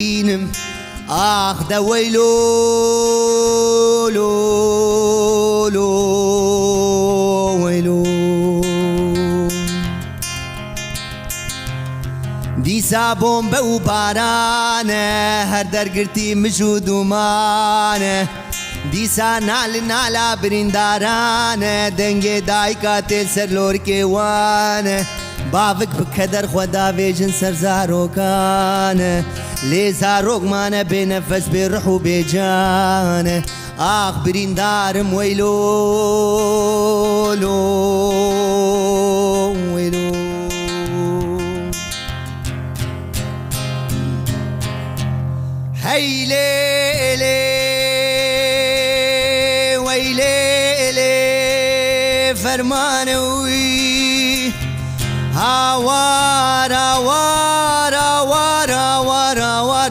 آخ ده ويلو لو لو ويلو دیسا بۆمبە و بارانە هەر دەرگرتی مژود و مانە دیسا نالا بریندارانە دەنگێ دایکا تێل سەر لۆرکێوانە باوک بکە دەرخوا داوێژن سەر زارۆکانە لێ زارۆکمانە بێنەفەس بێ ڕح و بێجانە ئاخ بریندارم وەیلۆ لۆ وەیلۆ هەی لێلێ وەی لێلێ فەرمانەوەی هاوارە